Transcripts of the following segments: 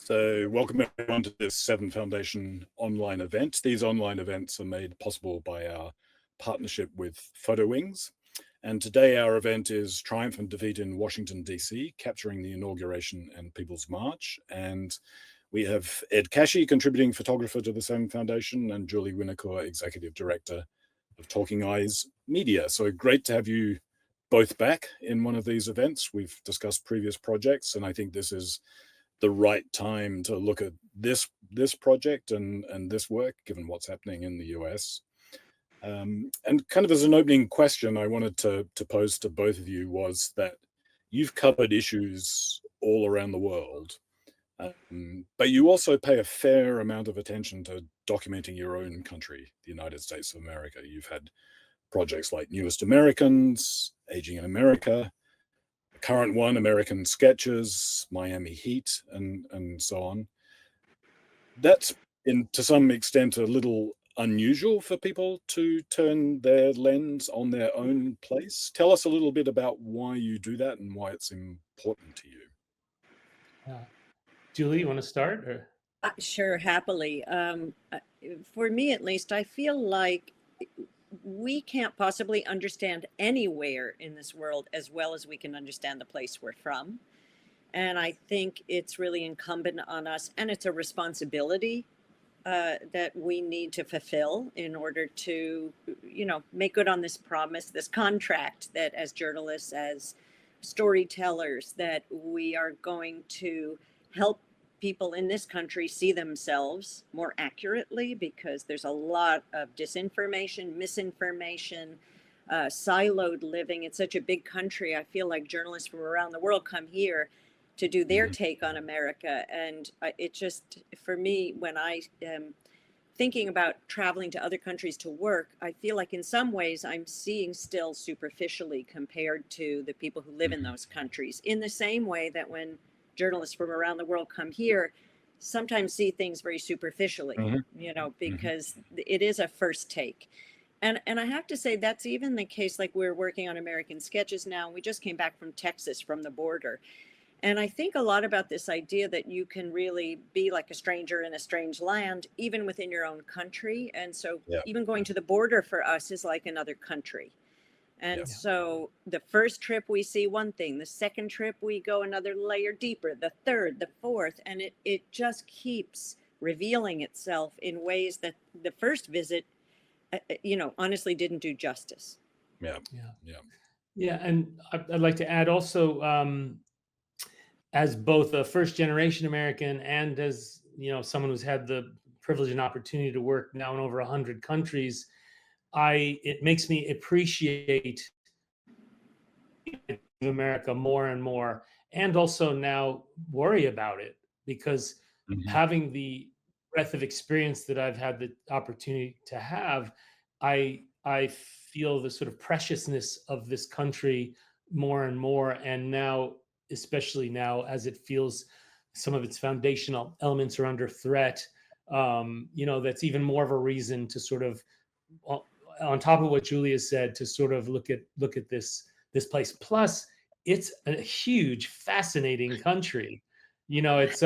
So welcome everyone to this Seven Foundation online event. These online events are made possible by our partnership with PhotoWings. And today our event is Triumphant Defeat in Washington, DC, capturing the inauguration and People's March. And we have Ed Kashi, contributing photographer to the Seven Foundation, and Julie Winokur, executive director of Talking Eyes Media. So great to have you both back in one of these events. We've discussed previous projects, and I think this is the right time to look at this project and this work, given what's happening in the US. And kind of as an opening question I wanted to pose to both of you was that you've covered issues all around the world, but you also pay a fair amount of attention to documenting your own country, the United States of America. You've had projects like Newest Americans, Aging in America, current one, American Sketches, Miami Heat, and so on. That's to some extent a little unusual for people to turn their lens on their own place. Tell us a little bit about why you do that and why it's important to you. Julie, you want to start? Or? Sure, happily. For me, at least, I feel like we can't possibly understand anywhere in this world as well as we can understand the place we're from. And I think it's really incumbent on us, and it's a responsibility that we need to fulfill in order to, make good on this promise, this contract that as journalists, as storytellers, that we are going to help people in this country see themselves more accurately, because there's a lot of disinformation, misinformation, siloed living. It's such a big country. I feel like journalists from around the world come here to do their take on America. And it just, for me, when I am thinking about traveling to other countries to work, I feel like in some ways I'm seeing still superficially compared to the people who live in those countries, in the same way that when journalists from around the world come here, sometimes see things very superficially, because it is a first take. And I have to say that's even the case, like we're working on American Sketches now. We just came back from Texas, from the border. And I think a lot about this idea that you can really be like a stranger in a strange land, even within your own country. And so even going to the border for us is like another country. And so the first trip we see one thing, the second trip we go another layer deeper, the third, the fourth, and it just keeps revealing itself in ways that the first visit, honestly didn't do justice. Yeah, and I'd like to add also, as both a first generation American and as someone who's had the privilege and opportunity to work now in over 100 countries, it makes me appreciate America more and more, and also now worry about it, because having the breadth of experience that I've had the opportunity to have, I feel the sort of preciousness of this country more and more. And now, especially now, as it feels some of its foundational elements are under threat, that's even more of a reason to sort of, on top of what Julia said, to sort of look at this place. Plus, it's a huge, fascinating country. It's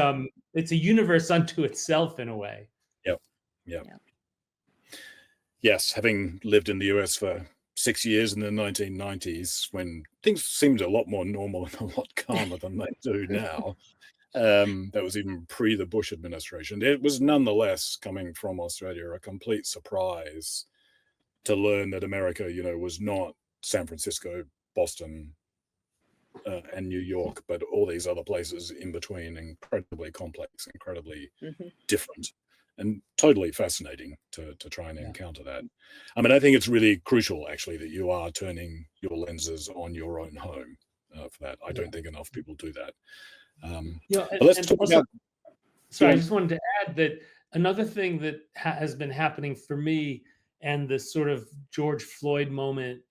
a universe unto itself in a way. Yep. Yes, having lived in the US for 6 years in the 1990s, when things seemed a lot more normal and a lot calmer than they do now. That was even pre the Bush administration. It was nonetheless, coming from Australia, a complete surprise to learn that America, was not San Francisco, Boston, and New York, but all these other places in between, incredibly complex, incredibly different. and totally fascinating to try and encounter that. I mean, I think it's really crucial, actually, that you are turning your lenses on your own home for that. I don't think enough people do that. But let's talk also, about. Sorry, I just wanted to add that another thing that has been happening for me, and the sort of George Floyd moment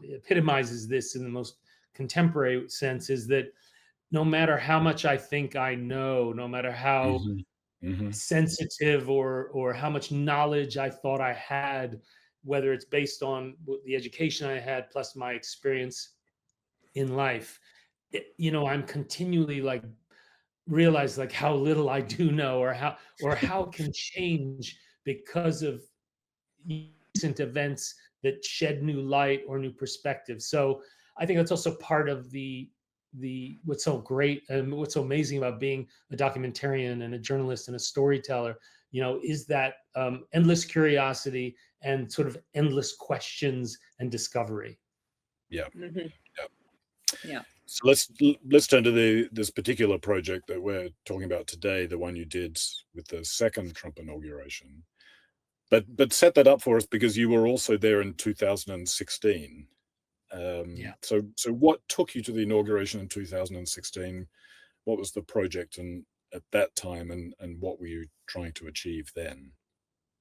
epitomizes this in the most contemporary sense, is that no matter how much I think I know, no matter how sensitive or how much knowledge I thought I had, whether it's based on the education I had plus my experience in life, I'm continually like realize like how little I do know, or how it can change because of recent events that shed new light or new perspective. So I think that's also part of the what's so great and what's so amazing about being a documentarian and a journalist and a storyteller, is that endless curiosity and sort of endless questions and discovery. Yeah. Mm-hmm. Yeah. So let's turn to this particular project that we're talking about today, the one you did with the second Trump inauguration. But set that up for us, because you were also there in 2016. So what took you to the inauguration in 2016? What was the project at that time, and what were you trying to achieve then?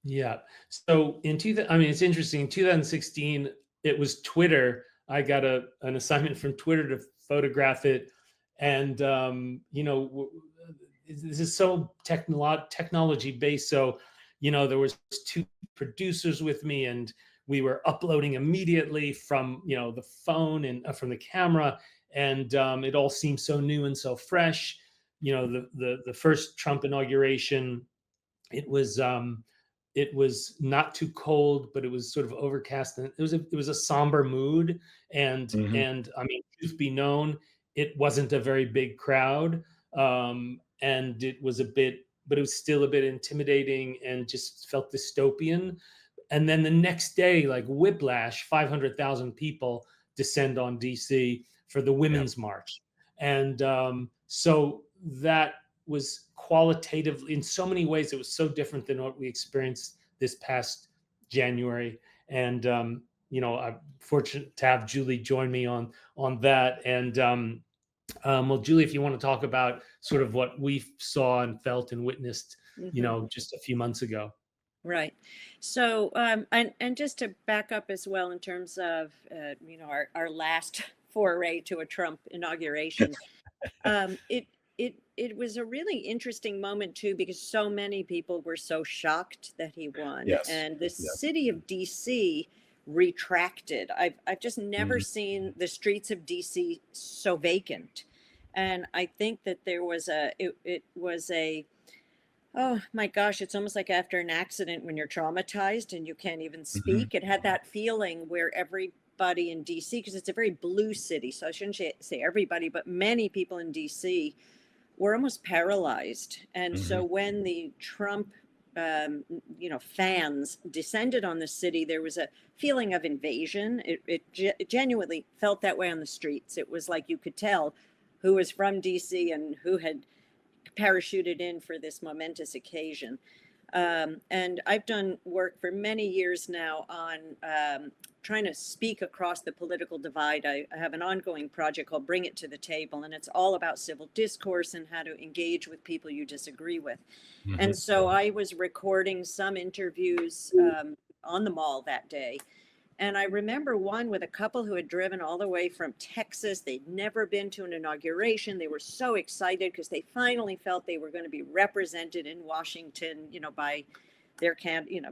Yeah. So it's interesting. In 2016, it was Twitter. I got an assignment from Twitter to photograph it, and this is so technology based. So there was two producers with me, and we were uploading immediately from the phone and from the camera, and it all seemed so new and so fresh. The first Trump inauguration, it was not too cold, but it was sort of overcast, and it was a somber mood. And I mean, truth be known, it wasn't a very big crowd, and it was but it was still a bit intimidating and just felt dystopian. And then the next day, like whiplash, 500,000 people descend on DC for the Women's March, and so that was qualitatively, in so many ways, it was so different than what we experienced this past January. And I'm fortunate to have Julie join me on that. And well, Julie, if you want to talk about sort of what we saw and felt and witnessed, just a few months ago. Right. So, and just to back up as well in terms of, our last foray to a Trump inauguration, it was a really interesting moment too, because so many people were so shocked that he won. Yes. And the city of DC retracted. I've just never seen the streets of DC so vacant. And I think that there was it was a, oh my gosh, it's almost like after an accident when you're traumatized and you can't even speak. It had that feeling where everybody in DC, because it's a very blue city, so I shouldn't say everybody, but many people in DC were almost paralyzed. And so when the Trump fans descended on the city, there was a feeling of invasion. It genuinely felt that way on the streets. It was like you could tell who was from DC and who had parachuted in for this momentous occasion. And I've done work for many years now on trying to speak across the political divide. I have an ongoing project called Bring It to the Table, and it's all about civil discourse and how to engage with people you disagree with. And so I was recording some interviews on the Mall that day. And I remember one with a couple who had driven all the way from Texas. They'd never been to an inauguration. They were so excited because they finally felt they were going to be represented in Washington, by their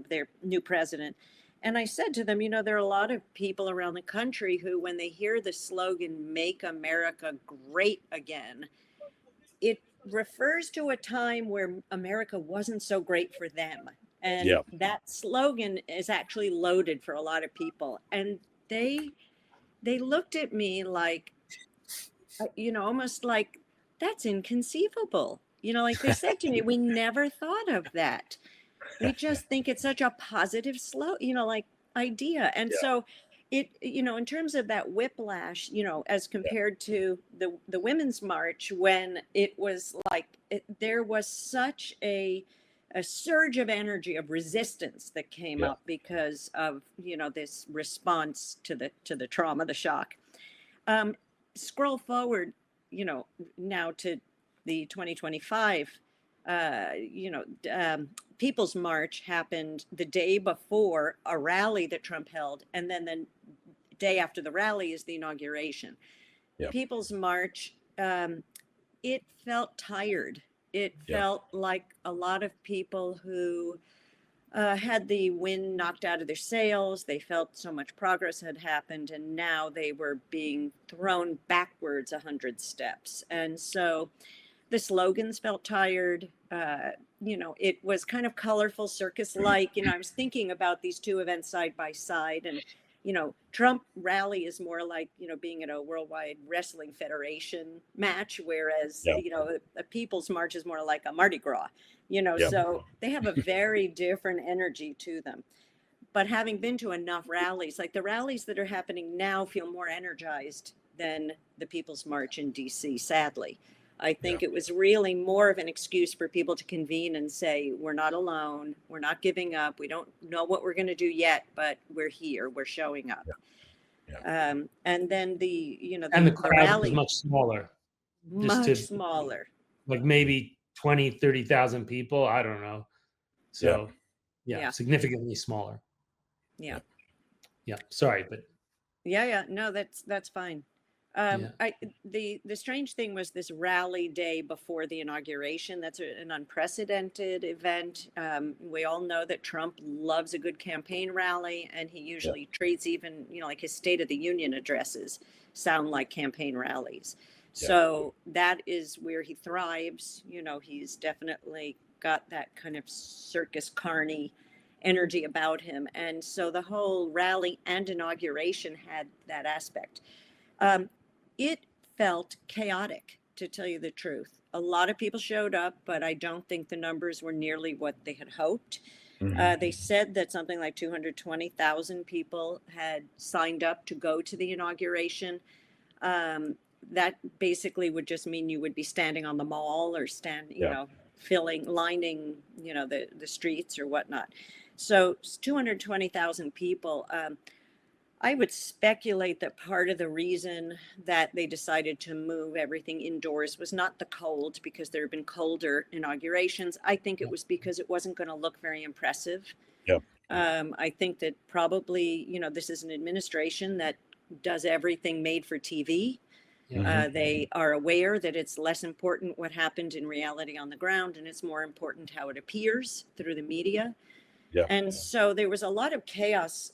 their new president. And I said to them, there are a lot of people around the country who, when they hear the slogan, "Make America Great Again," it refers to a time where America wasn't so great for them. And that slogan is actually loaded for a lot of people. And they looked at me like, almost like, that's inconceivable. Like they said to me, we never thought of that. We just think it's such a positive idea. And so in terms of that whiplash, as compared to the Women's March, when it was like there was such a surge of energy, of resistance that came up because of this response to the trauma, the shock. Scroll forward, now to the 2025. People's March happened the day before a rally that Trump held, and then the day after the rally is the inauguration. People's March, it felt tired. It felt like a lot of people who had the wind knocked out of their sails. They felt so much progress had happened, and now they were being thrown backwards 100 steps. And so the slogans felt tired. It was kind of colorful, circus-like. I was thinking about these two events side by side, and Trump rally is more like being at a Worldwide Wrestling Federation match, whereas a People's March is more like a Mardi Gras. So they have a very different energy to them. But having been to enough rallies, like the rallies that are happening now, feel more energized than the People's March in DC, sadly. I think it was really more of an excuse for people to convene and say, we're not alone, we're not giving up, we don't know what we're going to do yet, but we're here, we're showing up. And then the crowd rally was much smaller. Much smaller. Like maybe 20, 30,000 people, I don't know. So significantly smaller. Yeah. Sorry, but no, that's fine. The strange thing was this rally day before the inauguration. That's an unprecedented event. We all know that Trump loves a good campaign rally, and he usually treats even, like his State of the Union addresses sound like campaign rallies. So that is where he thrives. He's definitely got that kind of circus carny energy about him. And so the whole rally and inauguration had that aspect. It felt chaotic, to tell you the truth. A lot of people showed up, but I don't think the numbers were nearly what they had hoped. They said that something like 220,000 people had signed up to go to the inauguration. That basically would just mean you would be standing on the mall or lining, the streets or whatnot. So 220,000 people. I would speculate that part of the reason that they decided to move everything indoors was not the cold, because there have been colder inaugurations. I think it was because it wasn't going to look very impressive. I think that probably, this is an administration that does everything made for TV. They are aware that it's less important what happened in reality on the ground, and it's more important how it appears through the media. And so there was a lot of chaos,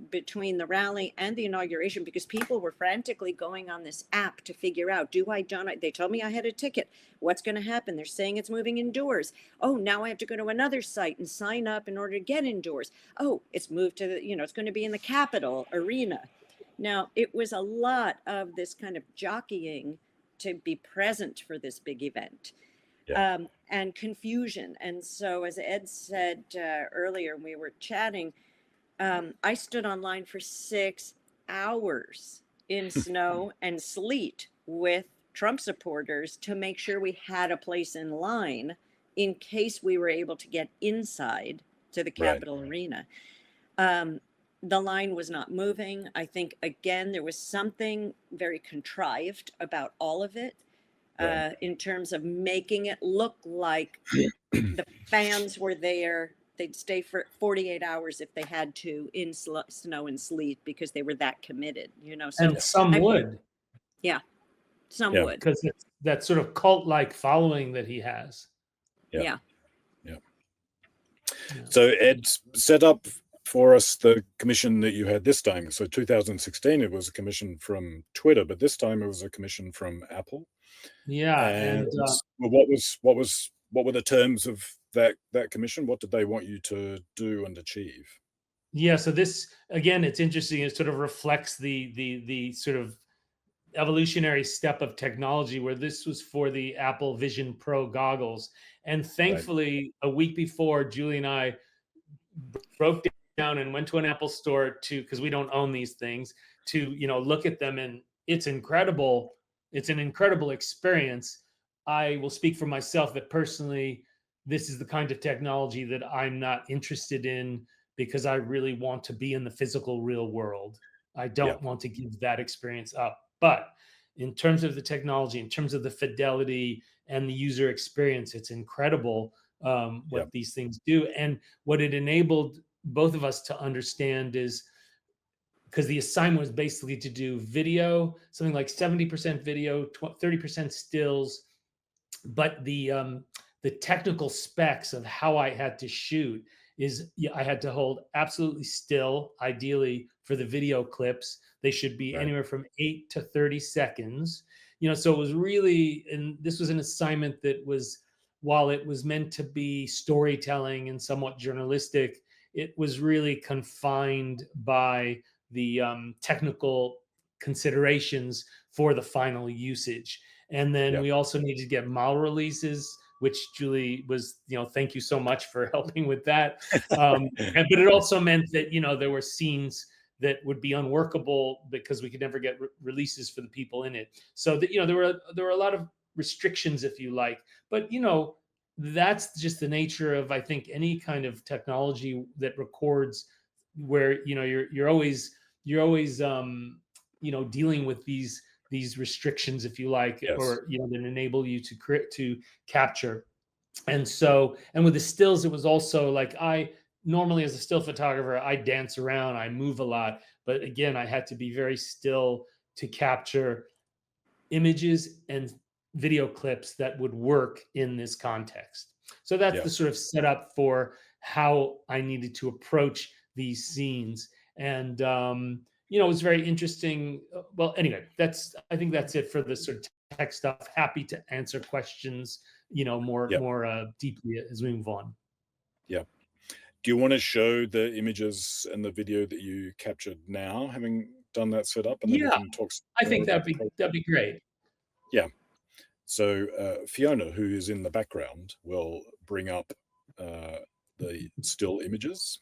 between the rally and the inauguration, because people were frantically going on this app to figure out, don't I? They told me I had a ticket. What's going to happen? They're saying it's moving indoors. Oh, now I have to go to another site and sign up in order to get indoors. Oh, it's moved to it's going to be in the Capitol Arena. Now, it was a lot of this kind of jockeying to be present for this big event. And confusion. And so, as Ed said earlier, we were chatting, I stood online for 6 hours in snow and sleet with Trump supporters to make sure we had a place in line in case we were able to get inside to the Capitol Arena. The line was not moving. I think, again, there was something very contrived about all of it. In terms of making it look like the fans were there. They'd stay for 48 hours if they had to in snow and sleet, because they were that committed, So, and some would. Some would. Because it's that sort of cult-like following that he has. So Ed, set up for us the commission that you had this time. So 2016, it was a commission from Twitter, but this time it was a commission from Apple. And what were the terms of that commission? What did they want you to do and achieve? So this, again, it's interesting. It sort of reflects the sort of evolutionary step of technology, where this was for the Apple Vision Pro goggles. And thankfully, a week before, Julie and I broke down and went to an Apple store to, because we don't own these things, to, look at them, and it's incredible. It's an incredible experience. I will speak for myself that personally, this is the kind of technology that I'm not interested in, because I really want to be in the physical real world. I don't want to give that experience up. But in terms of the technology, in terms of the fidelity and the user experience, it's incredible what these things do. And what it enabled both of us to understand is, because the assignment was basically to do video, something like 70% video, 30% stills, but the technical specs of how I had to shoot is, I had to hold absolutely still, ideally for the video clips. They should be anywhere from 8 to 30 seconds. So it was really, and this was an assignment that was, while it was meant to be storytelling and somewhat journalistic, it was really confined by the technical considerations for the final usage. And then we also needed to get model releases, which Julie was, thank you so much for helping with that. But it also meant that, there were scenes that would be unworkable because we could never get releases for the people in it. So that, there were a lot of restrictions, if you like. But, that's just the nature of, I think, any kind of technology that records, where, you're always dealing with these restrictions, if you like, or that enable you to capture. And so, and with the stills, it was also like, I normally, as a still photographer, I dance around, I move a lot, but again, I had to be very still to capture images and video clips that would work in this context. So that's the sort of setup for how I needed to approach these scenes. And it was very interesting. Well, anyway, I think that's it for the sort of tech stuff. Happy to answer questions, more deeply as we move on. Yeah. Do you want to show the images and the video that you captured now, having done that setup, and then we can talk? I think that'd be great. Yeah. So Fiona, who is in the background, will bring up the still images.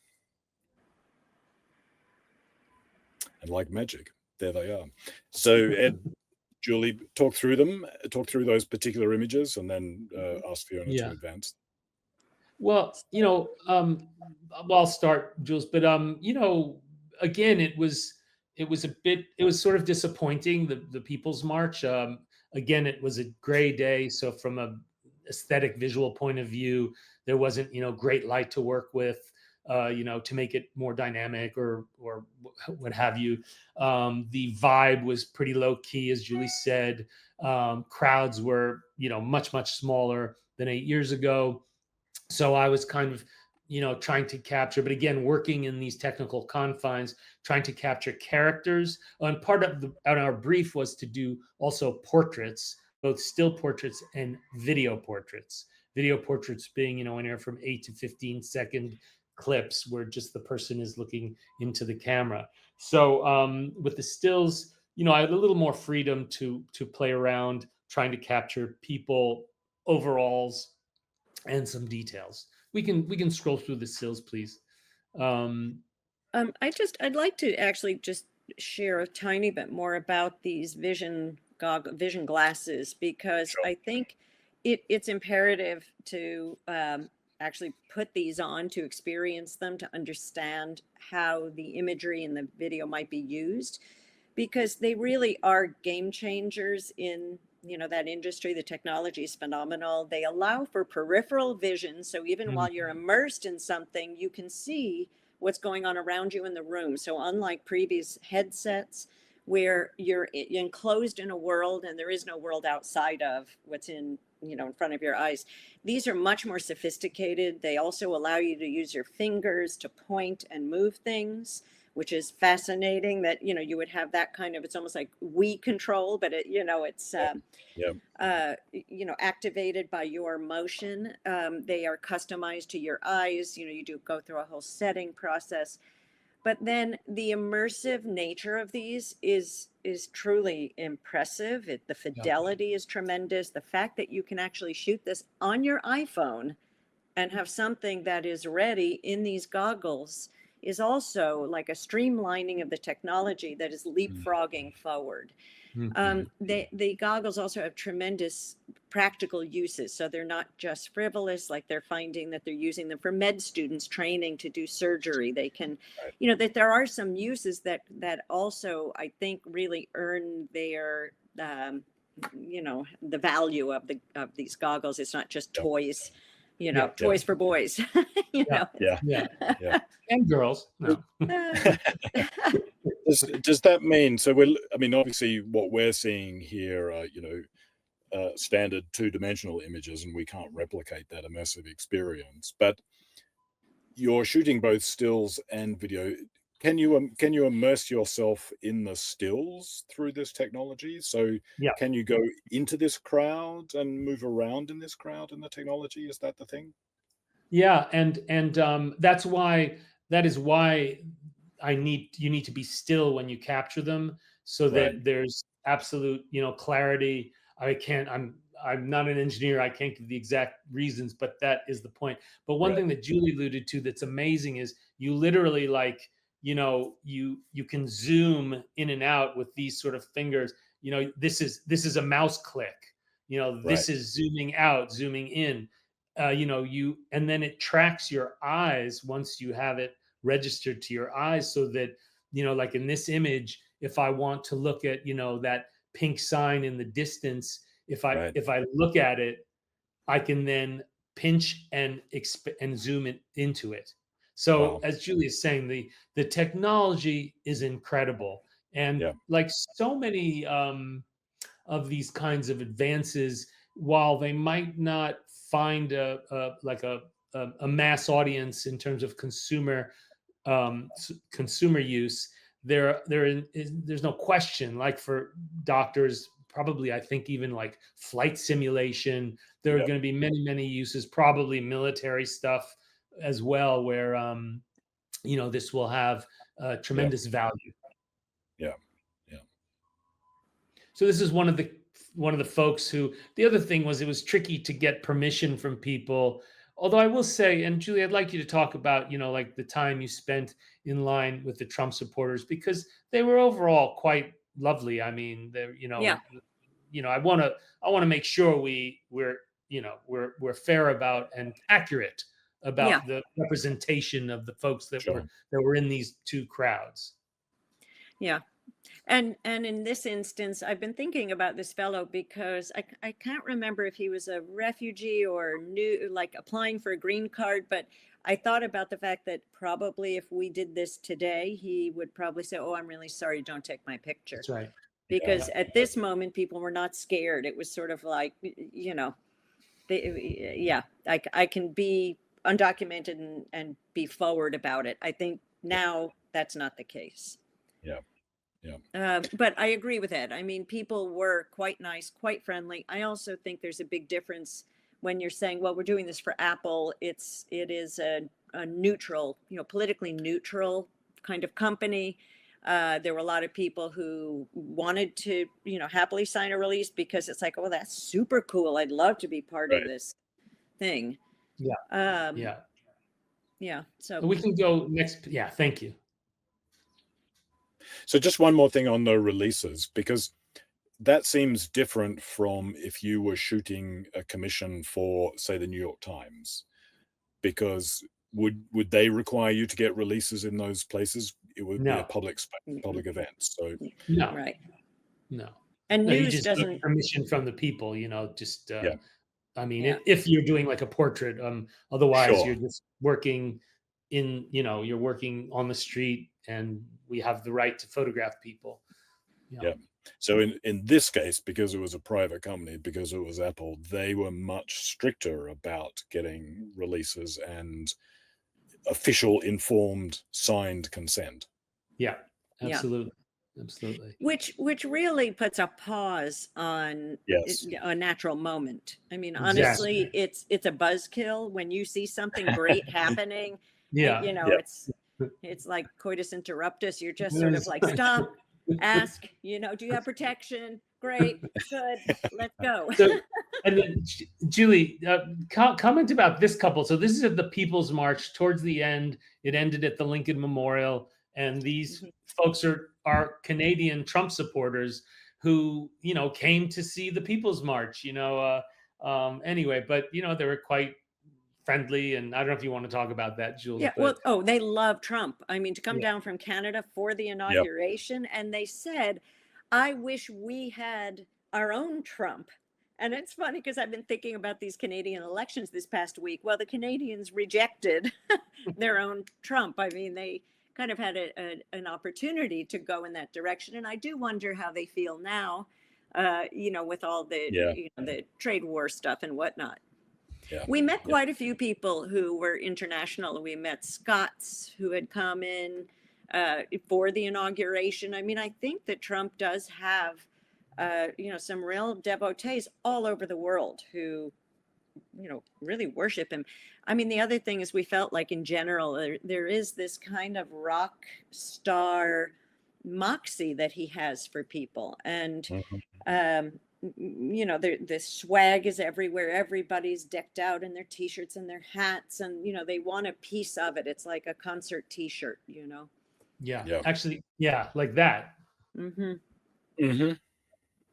And like magic, there they are. So Ed, Julie, talk through those particular images, and then ask Fiona to advance. Well, I'll start, Jules, but again, it was sort of disappointing, the People's March. Again, it was a gray day, so from a aesthetic visual point of view, there wasn't great light to work with, to make it more dynamic or what have you. The vibe was pretty low key, as Julie said. Crowds were much smaller than 8 years ago. So I was kind of, trying to capture, but again, working in these technical confines, trying to capture characters. And part of our brief was to do also portraits, both still portraits and video portraits. Video portraits being, anywhere from 8 to 15 second clips where just the person is looking into the camera. So with the stills, I had a little more freedom to play around, trying to capture people, overalls, and some details. We can scroll through the stills, please. I'd like to actually just share a tiny bit more about these vision glasses, because I think it's imperative to actually put these on, to experience them, to understand how the imagery in the video might be used, because they really are game changers in that industry. The technology is phenomenal. They allow for peripheral vision, so even while you're immersed in something, you can see what's going on around you in the room. So unlike previous headsets where you're enclosed in a world and there is no world outside of what's in front of your eyes, these are much more sophisticated. They also allow you to use your fingers to point and move things, which is fascinating, that you would have that kind of, it's almost like Wii control, but it's activated by your motion. They are customized to your eyes. You do go through a whole setting process. But then the immersive nature of these is truly impressive. The fidelity is tremendous. The fact that you can actually shoot this on your iPhone and have something that is ready in these goggles is also like a streamlining of the technology that is leapfrogging forward. The goggles also have tremendous practical uses. So they're not just frivolous, like they're finding that they're using them for med students training to do surgery. They can, you know, that there are some uses that also, I think, really earn their, you know, the value of these goggles. It's not just toys, you know, toys for boys, you know. And girls. No. Does that mean, so I mean, obviously what we're seeing here are, you know, standard two-dimensional images, and we can't replicate that immersive experience, but you're shooting both stills and video. Can you immerse yourself in the stills through this technology? So can you go into this crowd and move around in this crowd in the technology? Is that the thing? Yeah, and that is why you need to be still when you capture them, so that there's absolute, you know, clarity. I'm not an engineer. I can't give the exact reasons, but that is the point. But one thing that Julie alluded to that's amazing is you literally, like, you know, you can zoom in and out with these sort of fingers. You know, this is a mouse click. You know, this is zooming out, zooming in. You know, and then it tracks your eyes once you have it registered to your eyes, so that, you know, like in this image, if I want to look at, you know, that pink sign in the distance, if I look at it, I can then pinch and zoom into it. So as Julie is saying, the technology is incredible, and like so many of these kinds of advances, while they might not find a mass audience in terms of consumer use, there's no question, like for doctors, probably, I think even like flight simulation, there are going to be many uses, probably military stuff as well, where you know, this will have tremendous value. So this is one of the folks who, the other thing was, it was tricky to get permission from people. Although I will say, and Julie, I'd like you to talk about, you know, like the time you spent in line with the Trump supporters, because they were overall quite lovely. I mean, they're, you know, I want to make sure we're fair about and accurate about the representation of the folks that were in these two crowds. And in this instance, I've been thinking about this fellow because I can't remember if he was a refugee or new, like applying for a green card, but I thought about the fact that probably if we did this today, he would probably say, "Oh, I'm really sorry, don't take my picture." That's right. Because at this moment, people were not scared. It was sort of like, you know, I can be undocumented and be forward about it. I think now that's not the case. But I agree with Ed. I mean, people were quite nice, quite friendly. I also think there's a big difference when you're saying, well, we're doing this for Apple. It is a neutral, you know, politically neutral kind of company. There were a lot of people who wanted to, you know, happily sign a release because it's like, oh, that's super cool. I'd love to be part of this thing. So we can go next. Yeah. Thank you. So just one more thing on the releases, because that seems different from if you were shooting a commission for, say, the New York Times, because would they require you to get releases in those places? It would be a public event. So no. And news you just doesn't need permission from the people, you know, just I mean, if you're doing like a portrait, otherwise you're just working in, you know, you're working on the street, and we have the right to photograph people. So in this case, because it was a private company, because it was Apple, they were much stricter about getting releases and official, informed, signed consent. Absolutely. Absolutely. Which really puts a pause on a natural moment. I mean, honestly, it's a buzzkill when you see something great happening. You know, it's like coitus interruptus. You're just sort of like, stop, ask, you know, do you have protection? Great, good, let's go. And then, Julie, comment about this couple. So this is at the People's March. Towards the end, it ended at the Lincoln Memorial, and these folks are Canadian Trump supporters who, you know, came to see the People's March. You know, anyway, but you know, they were quite friendly, and I don't know if you want to talk about that, Jules. Yeah, But well, they love Trump. I mean, to come yeah, down from Canada for the Yep. inauguration, and they said, I wish we had our own Trump. And it's funny because I've been thinking about these Canadian elections this past week. Well, the Canadians rejected their own Trump. I mean, they kind of had an opportunity to go in that direction. And I do wonder how they feel now, you know, with all the, Yeah. you know, the trade war stuff and whatnot. Yeah. We met quite a few people who were international. We met Scots who had come in for the inauguration. I mean, I think that Trump does have, you know, some real devotees all over the world who, you know, really worship him. I mean, the other thing is we felt like in general, there is this kind of rock star moxie that he has for people. And, you know, the swag is everywhere. Everybody's decked out in their t-shirts and their hats, and you know, they want a piece of it. It's like a concert t-shirt, you know. yeah, Yeah. actually, yeah, like that.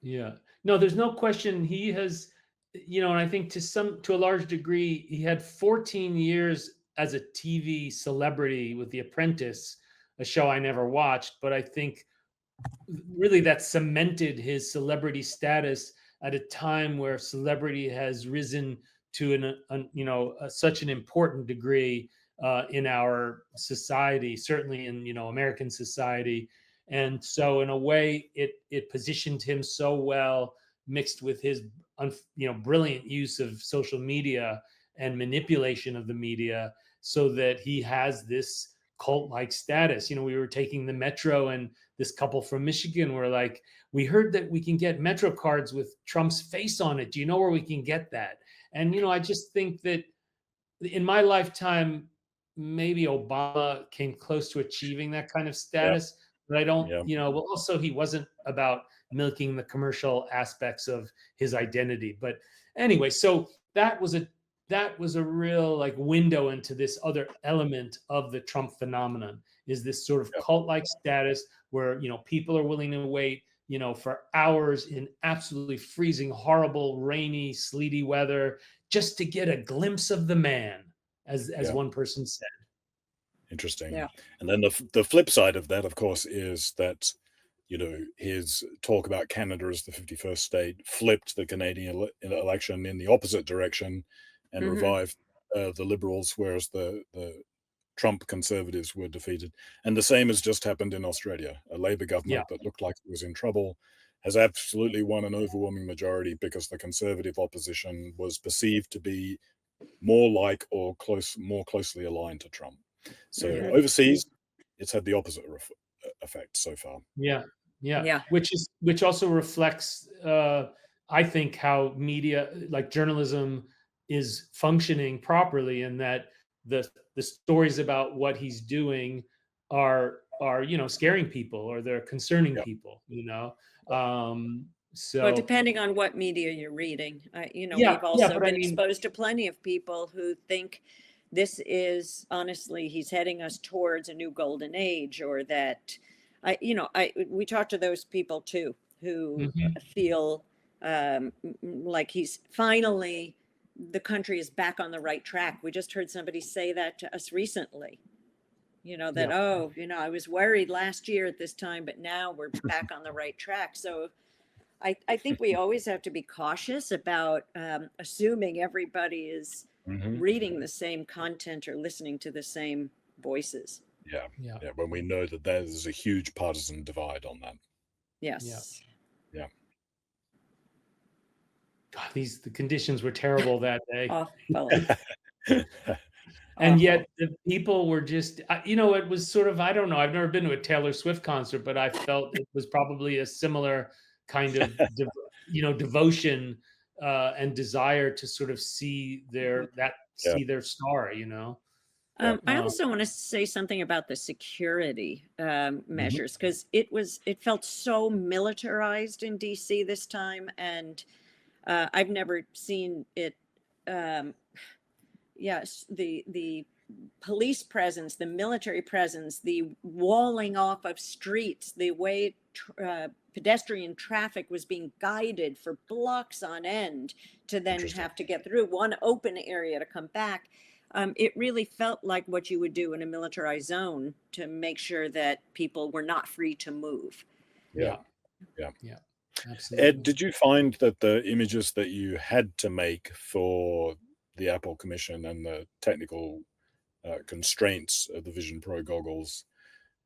Yeah. No, there's no question he has, you know, and I think to a large degree, he had 14 years as a TV celebrity with The Apprentice, a show I never watched, but I think really that cemented his celebrity status at a time where celebrity has risen to you know, such an important degree in our society, certainly in, you know, American society. And so in a way it positioned him so well, mixed with his you know, brilliant use of social media and manipulation of the media, so that he has this cult-like status. You know, we were taking the metro, and this couple from Michigan were like, we heard that we can get metro cards with Trump's face on it. Do you know where we can get that? And you know, I just think that in my lifetime, maybe Obama came close to achieving that kind of status, but I don't, Yeah. you know, well, also he wasn't about milking the commercial aspects of his identity. But anyway, so that was a real like window into this other element of the Trump phenomenon, is this sort of cult-like status where, you know, people are willing to wait, you know, for hours in absolutely freezing, horrible, rainy, sleety weather just to get a glimpse of the man, as one person said. Interesting. Yeah. And then the flip side of that, of course, is that, you know, his talk about Canada as the 51st state flipped the Canadian election in the opposite direction and revived the Liberals, whereas the Trump Conservatives were defeated. And the same has just happened in Australia. A Labor government that looked like it was in trouble has absolutely won an overwhelming majority because the Conservative opposition was perceived to be more like or more closely aligned to Trump. So overseas, it's had the opposite effect so far. Yeah. Which also reflects, I think, how media, like journalism, is functioning properly, and that the stories about what he's doing are you know, scaring people, or they're concerning people, you know. So well, depending on what media you're reading, you know, yeah, we've also but been I mean, exposed to plenty of people who think this is honestly, he's heading us towards a new golden age, or that, you know, we talk to those people too who feel like he's finally, the country is back on the right track. We just heard somebody say that to us recently. You know, that, oh, you know, I was worried last year at this time, but now we're back on the right track. So I think we always have to be cautious about assuming everybody is reading the same content or listening to the same voices. Yeah. When we know that there's a huge partisan divide on that. Yes. Yeah. God, the conditions were terrible that day. Awful. And yet the people were just, you know, it was sort of, I don't know, I've never been to a Taylor Swift concert, but I felt it was probably a similar kind of, you know, devotion and desire to sort of see their star, you know. I also want to say something about the security measures, because it felt so militarized in DC this time. And I've never seen it. Yes, the police presence, the military presence, the walling off of streets, the way pedestrian traffic was being guided for blocks on end to then have to get through one open area to come back. It really felt like what you would do in a militarized zone to make sure that people were not free to move. Yeah. Absolutely. Ed, did you find that the images that you had to make for the Apple Commission and the technical constraints of the Vision Pro goggles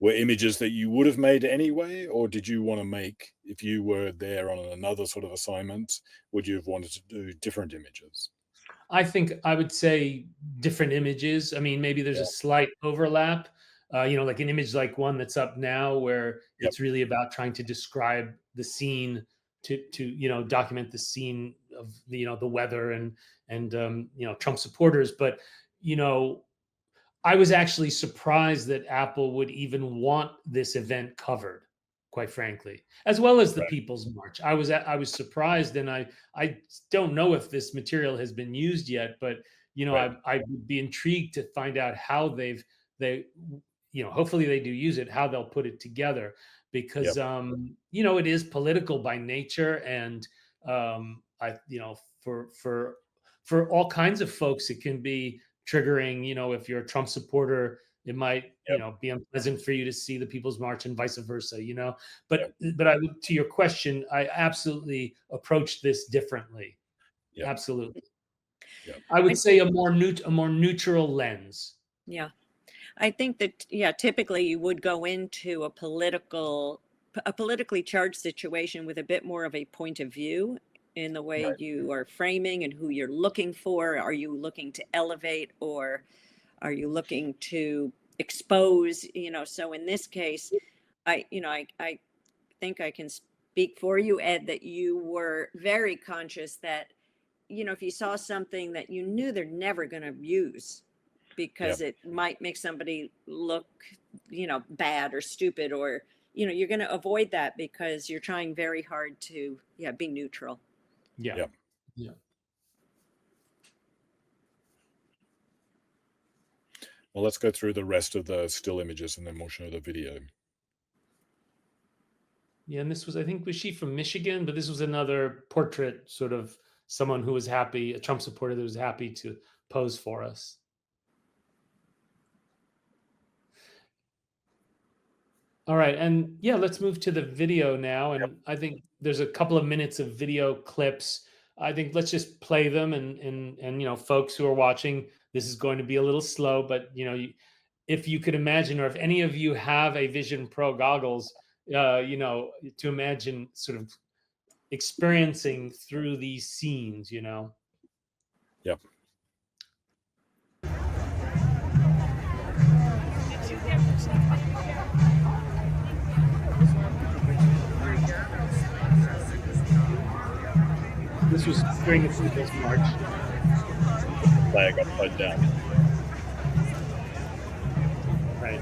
were images that you would have made anyway, or did you want to make, if you were there on another sort of assignment, would you have wanted to do different images? I think I would say different images. I mean, maybe there's a slight overlap, like an image like one that's up now where it's really about trying to describe the scene to document the scene of the weather and Trump supporters. But, I was actually surprised that Apple would even want this event covered, quite frankly, as well as the People's March. I was surprised, and I don't know if this material has been used yet, but I would be intrigued to find out how they hopefully they do use it, how they'll put it together, because it is political by nature, and for all kinds of folks it can be triggering. If you're a Trump supporter, it might be unpleasant for you to see the People's March and vice versa. But I would, to your question, I absolutely approached this differently. Absolutely. I would say a more neutral lens. I think that typically you would go into a politically charged situation with a bit more of a point of view in the way you are framing and who you're looking for. Are you looking to elevate, or are you looking to expose? So in this case, I think I can speak for you, Ed, that you were very conscious that, if you saw something that you knew they're never going to use because it might make somebody look, bad or stupid, or, you're going to avoid that because you're trying very hard to, be neutral. Yeah. Well, let's go through the rest of the still images and then we'll show the video. Yeah, and this was, I think, was she from Michigan? But this was another portrait, sort of someone who was happy, a Trump supporter that was happy to pose for us. All right, and let's move to the video now. And I think there's a couple of minutes of video clips. I think let's just play them, and folks who are watching, this is going to be a little slow, but if you could imagine, or if any of you have a Vision Pro goggles, to imagine sort of experiencing through these scenes, Yep. This was during the People's March. Flag upside down. Right.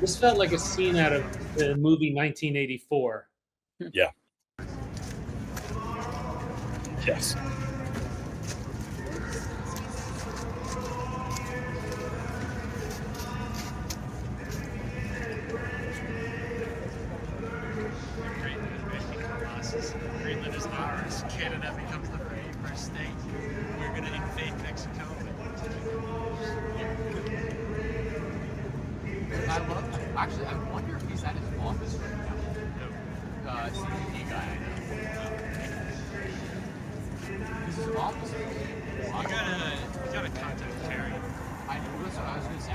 This felt like a scene out of the movie 1984. Yeah. Yes. Greenland is ours. Canada becomes the first state. We're going to invade Mexico. I love that. Actually, I wonder if he's at his office right now. It's the EP guy I know. This is his office. You gotta contact Terry. I know. That's what I was going to say.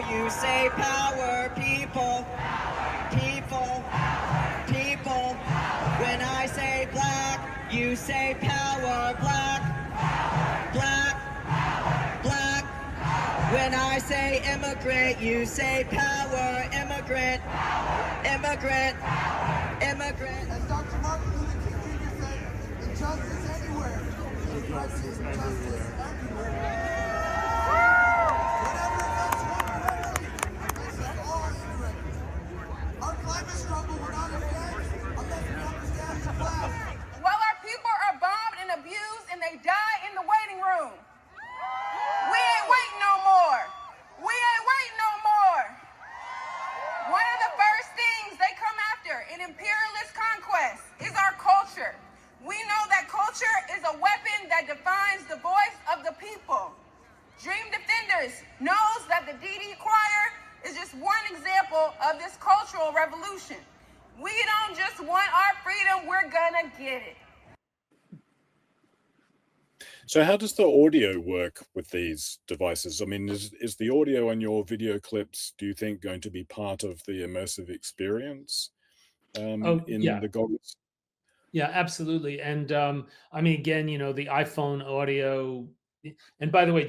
You say power, people, people, people. When I say black, you say power, black, black, When I say immigrant, you say power. Immigrant, immigrant, immigrant. As Dr. Martin Luther King Jr. said, injustice anywhere. Injustice everywhere. Whatever affects one directly affects us all indirectly. Our climate struggle will not advance unless we understand the class. While our people are bombed and abused and they die in the waiting room, we ain't waiting no more. We ain't waiting no more. One of the first things they come after in imperialist conquest is our culture. We know that culture is a weapon that defines the voice of the people. Dream Defenders knows that the DD Choir is just one example of this cultural revolution. We don't just want our freedom, we're gonna get it. So how does the audio work with these devices? I mean, is the audio on your video clips, do you think, going to be part of the immersive experience in the goggles? Yeah, absolutely. And I mean, again, you know, the iPhone audio, and by the way,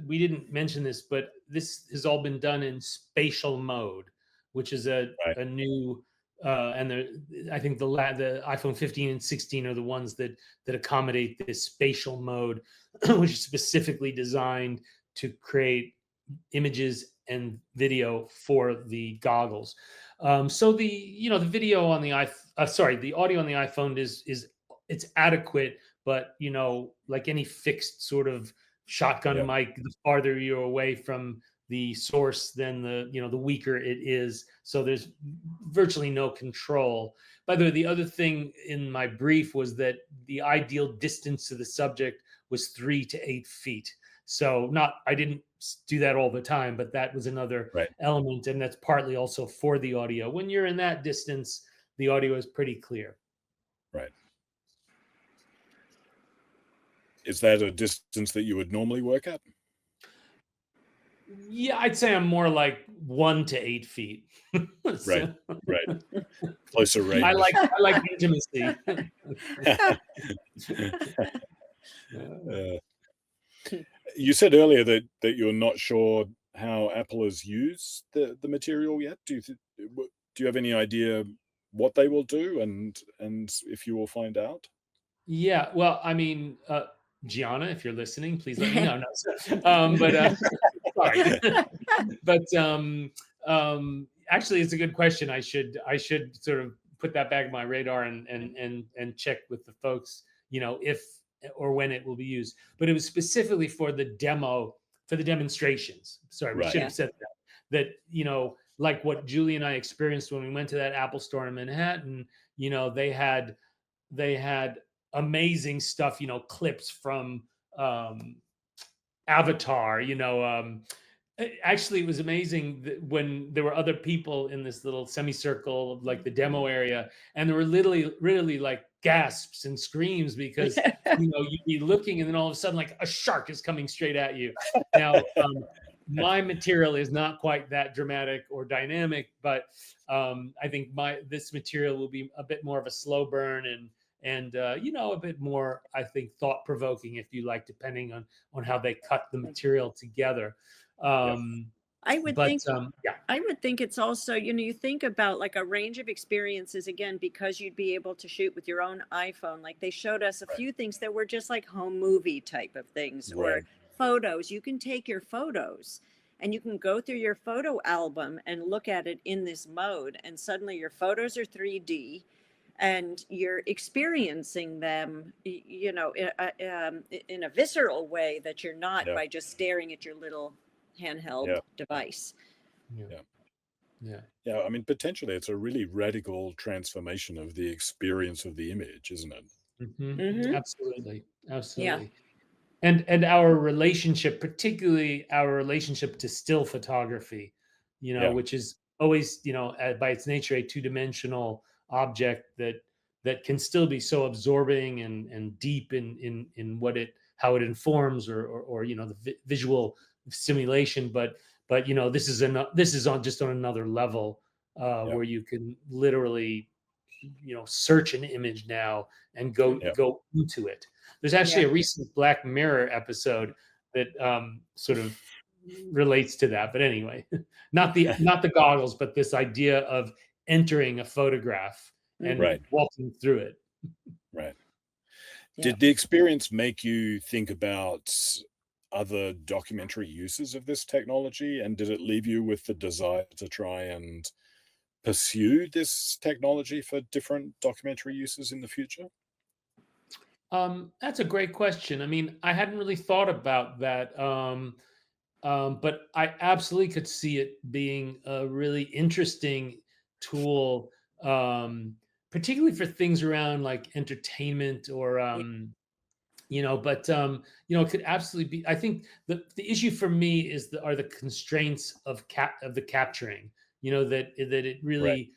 we didn't mention this, but this has all been done in spatial mode, which is a new, I think the iPhone 15 and 16 are the ones that accommodate this spatial mode, which is specifically designed to create images and video for the goggles. So the video on the the audio on the iPhone it's adequate, but you know, like any fixed sort of shotgun mic, the farther you're away from the source, then the weaker it is. So there's virtually no control. By the way, the other thing in my brief was that the ideal distance to the subject was 3 to 8 feet. So I didn't do that all the time, but that was another element. And that's partly also for the audio. When you're in that distance, the audio is pretty clear. Right. Is that a distance that you would normally work at? Yeah, I'd say I'm more like 1 to 8 feet. Right. Closer range. I like intimacy. You said earlier that you're not sure how Apple has used the material yet. Do you have any idea what they will do and if you will find out? Yeah, well, I mean, Gianna, if you're listening, please let me know. No, but sorry, but actually, it's a good question. I should sort of put that back on my radar and check with the folks, you know, if or when it will be used. But it was specifically for the demonstrations. Sorry, we should have said that. That, you know, like what Julie and I experienced when we went to that Apple store in Manhattan. You know, they had amazing stuff, you know, clips from Avatar, you know. Actually, it was amazing that when there were other people in this little semicircle of like the demo area, and there were literally like gasps and screams because you know, you'd be looking and then all of a sudden like a shark is coming straight at you. Now, my material is not quite that dramatic or dynamic, but I think this material will be a bit more of a slow burn and you know, a bit more, I think, thought-provoking, if you like, depending on how they cut the material together. I would think it's also, you know, you think about like a range of experiences, again, because you'd be able to shoot with your own iPhone. Like they showed us a few things that were just like home movie type of things, or photos. You can take your photos and you can go through your photo album and look at it in this mode, and suddenly your photos are 3D. And you're experiencing them, you know, in a visceral way that you're not by just staring at your little handheld device. Yeah. I mean, potentially, it's a really radical transformation of the experience of the image, isn't it? Mm-hmm. Mm-hmm. Absolutely. Yeah. And our relationship, particularly our relationship to still photography, you know, which is always, you know, by its nature, a two-dimensional object that can still be so absorbing and deep in how it informs or you know, the visual stimulation, but you know, this is on another level where you can literally, you know, search an image now and go into it. There's actually a recent Black Mirror episode that sort of relates to that. But anyway, not the goggles, but this idea of entering a photograph and Right. walking through it. Right. Yeah. Did the experience make you think about other documentary uses of this technology? And did it leave you with the desire to try and pursue this technology for different documentary uses in the future? That's a great question. I mean, I hadn't really thought about that. But I absolutely could see it being a really interesting tool, particularly for things around like entertainment or but it could absolutely be. I think the issue for me are the constraints of the capturing. That it Right. really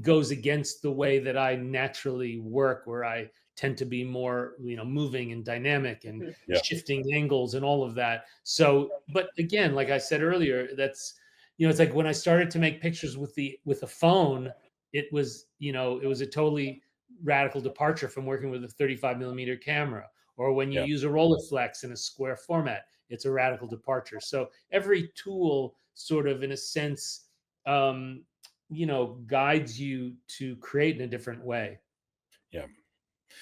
goes against the way that I naturally work, where I tend to be more, moving and dynamic and Yeah. shifting angles and all of that. So, but again, like I said earlier, that's, it's like when I started to make pictures with a phone, it was a totally radical departure from working with a 35 millimeter camera. Or when you Yeah. use a Rolleiflex in a square format, it's a radical departure. So every tool sort of, in a sense, guides you to create in a different way. Yeah.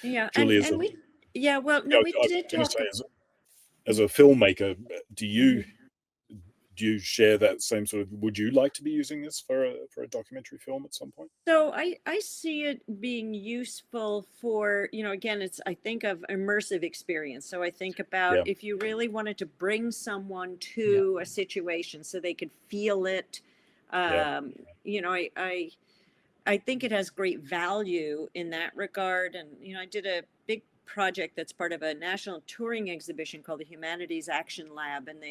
Yeah. Julie, And we, yeah, well, no, yeah, we I was did gonna talk. say, as a filmmaker, do you share that same sort of, would you like to be using this for a documentary film at some point? So I see it being useful for, again, I think of immersive experience. So I think about Yeah. if you really wanted to bring someone to a situation so they could feel it. Yeah. I think it has great value in that regard. And, I did a big project that's part of a national touring exhibition called the Humanities Action Lab. And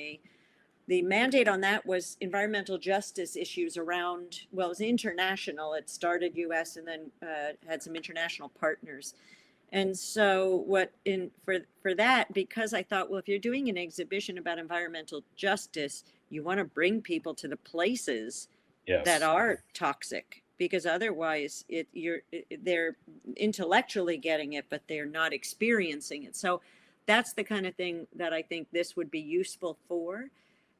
the mandate on that was environmental justice issues around, well, it was international. It started US and then had some international partners. And so for that, because I thought, well, if you're doing an exhibition about environmental justice, you want to bring people to the places that Yes. are toxic, because otherwise they're intellectually getting it, but they're not experiencing it. So that's the kind of thing that I think this would be useful for.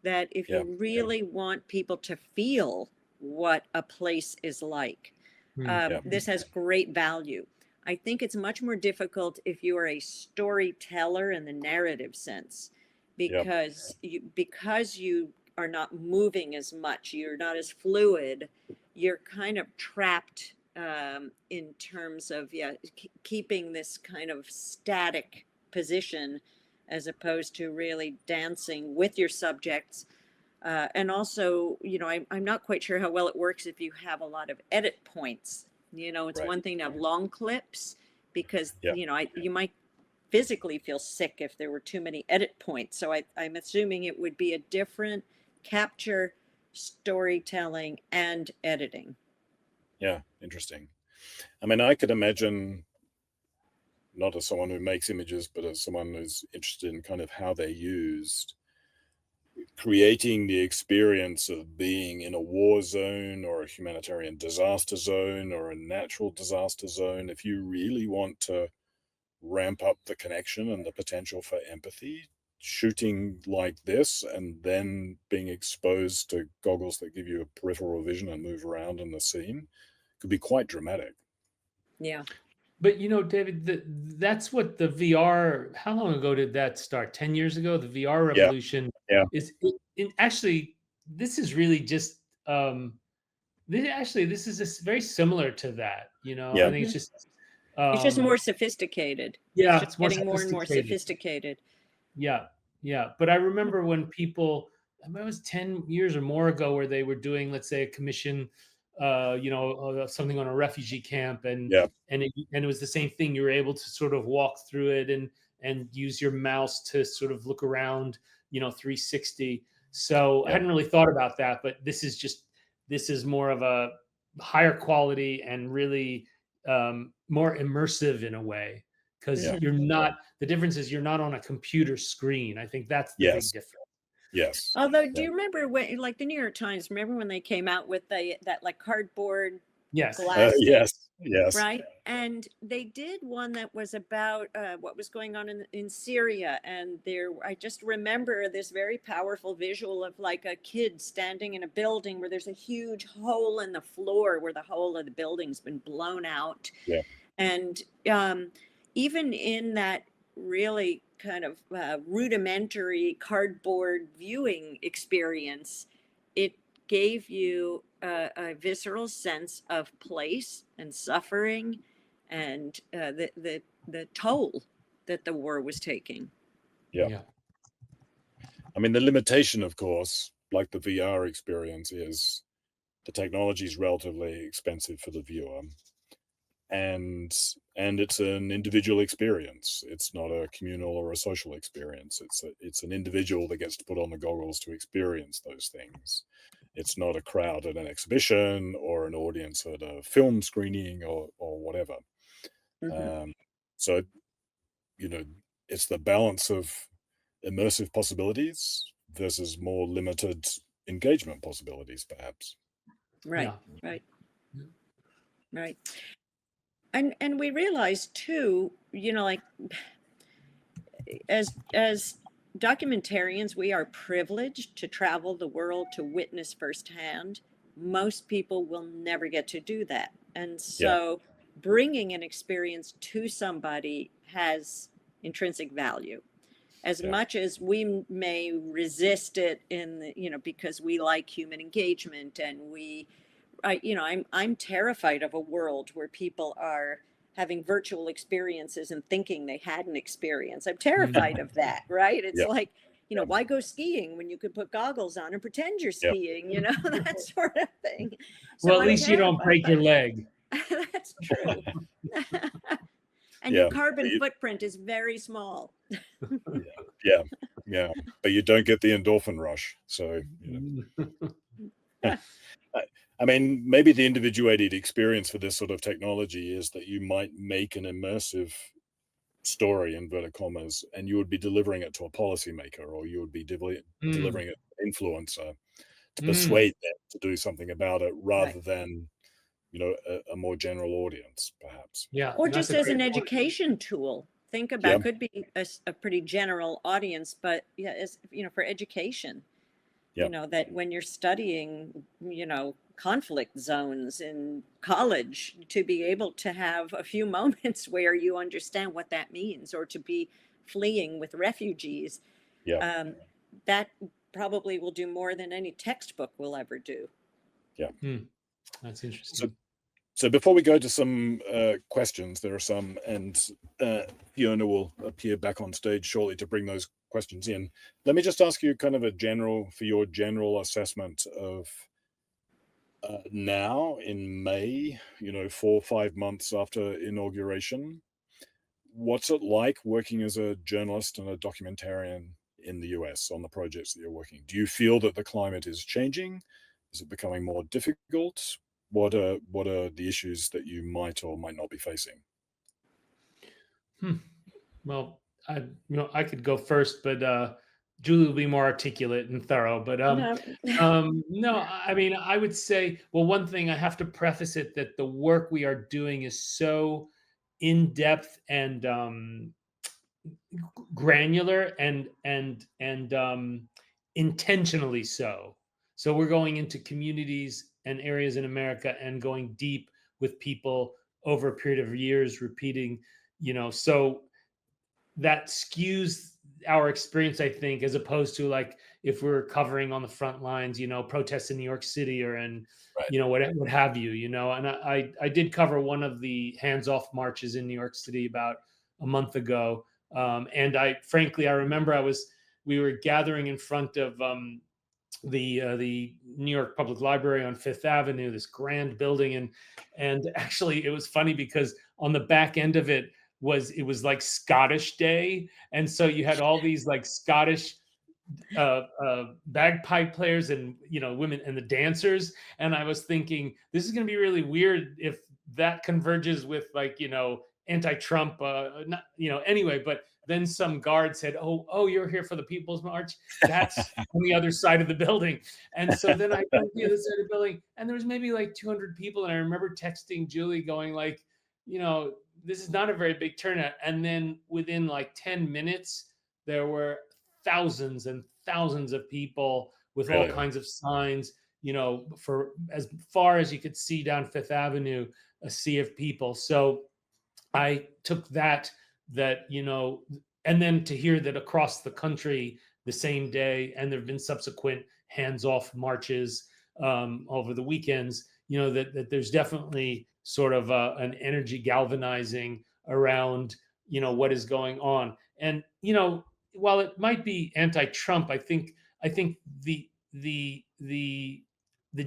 That if Yeah. you really want people to feel what a place is like, Yeah. this has great value. I think it's much more difficult if you are a storyteller in the narrative sense, because you are not moving as much, you're not as fluid, you're kind of trapped in terms of keeping this kind of static position, as opposed to really dancing with your subjects. And also, I'm not quite sure how well it works if you have a lot of edit points. It's Right. one thing to have long clips, because, Yeah. you might physically feel sick if there were too many edit points. So I'm assuming it would be a different capture, storytelling, and editing. Yeah. Interesting. I mean, I could imagine, not as someone who makes images, but as someone who's interested in kind of how they're used, creating the experience of being in a war zone or a humanitarian disaster zone or a natural disaster zone. If you really want to ramp up the connection and the potential for empathy, shooting like this and then being exposed to goggles that give you a peripheral vision and move around in the scene could be quite dramatic. Yeah. But David, that's what the VR. How long ago did that start? 10 years ago, the VR revolution. Yeah. Actually, this is really just. This is very similar to that. Yeah. I think it's just. It's just more sophisticated. Yeah, It's getting more and more sophisticated. Yeah. But I remember when people. I mean, it was 10 years or more ago where they were doing, let's say, a commission. Something on a refugee camp, and it was the same thing. You were able to sort of walk through it and use your mouse to sort of look around, 360. So I hadn't really thought about that, but this is more of a higher quality and really more immersive in a way, because you're not. The difference is you're not on a computer screen. I think that's the big difference. Yes. Although, do you remember when, like the New York Times, remember when they came out with that like cardboard Yes. glasses. Yes. Right. And they did one that was about what was going on in Syria. And there, I just remember this very powerful visual of like a kid standing in a building where there's a huge hole in the floor where the whole of the building's been blown out. Yeah. And even in that really kind of rudimentary cardboard viewing experience, it gave you a visceral sense of place and suffering and the toll that the war was taking. Yeah. I mean, the limitation, of course, like the VR experience, is the technology is relatively expensive for the viewer, and it's an individual experience. It's not a communal or a social experience. It's an individual that gets to put on the goggles to experience those things. It's not a crowd at an exhibition or an audience at a film screening or whatever. So, it's the balance of immersive possibilities versus more limited engagement possibilities, perhaps. Right, Yeah. right. And we realized too, like as documentarians, we are privileged to travel the world to witness firsthand. Most people will never get to do that. And so bringing an experience to somebody has intrinsic value. As much as we may resist it because we like human engagement and I'm terrified of a world where people are having virtual experiences and thinking they had an experience. I'm terrified of that, right? It's like, why go skiing when you could put goggles on and pretend you're skiing, that sort of thing. So well, at least you don't break your leg. That's true. And your carbon footprint is very small. Yeah. But you don't get the endorphin rush. So, I mean, maybe the individuated experience for this sort of technology is that you might make an immersive story, inverted commas, and you would be delivering it to a policymaker, or you would be delivering it to an influencer to persuade them to do something about it, rather than a more general audience, perhaps. Yeah. Or just as an education tool. Think about could be a pretty general audience, but as for education. That when you're studying, conflict zones in college, to be able to have a few moments where you understand what that means, or to be fleeing with refugees, that probably will do more than any textbook will ever do. That's interesting. So before we go to some questions, there are some, and Fiona will appear back on stage shortly to bring those questions in. Let me just ask you kind of your general assessment of now in May, 4 or 5 months after inauguration. What's it like working as a journalist and a documentarian in the US on the projects that you're working? Do you feel that the climate is changing? Is it becoming more difficult? What are the issues that you might or might not be facing? Well, I could go first, but Julie will be more articulate and thorough. But no, I mean, I would say, well, one thing I have to preface it that the work we are doing is so in depth and granular and intentionally so. So we're going into communities and areas in America and going deep with people over a period of years, repeating, so that skews our experience, I think, as opposed to like if we're covering on the front lines, protests in New York City or in, what have you, and I did cover one of the hands-off marches in New York City about a month ago. And I remember we were gathering in front of the New York Public Library on Fifth Avenue, this grand building, and actually it was funny because on the back end of it was like Scottish Day, and so you had all these like Scottish bagpipe players and women and the dancers, and I was thinking this is going to be really weird if that converges with like anti-Trump, anyway, but then some guard said, oh, you're here for the People's March. That's on the other side of the building. And so then I went to the other side of the building, and there was maybe like 200 people. And I remember texting Julie going like, this is not a very big turnout. And then within like 10 minutes, there were thousands and thousands of people with all kinds of signs, for as far as you could see down Fifth Avenue, a sea of people. So I took that, and then to hear that across the country the same day, and there have been subsequent hands-off marches over the weekends, that there's definitely sort of an energy galvanizing around, what is going on. And, while it might be anti-Trump, I think the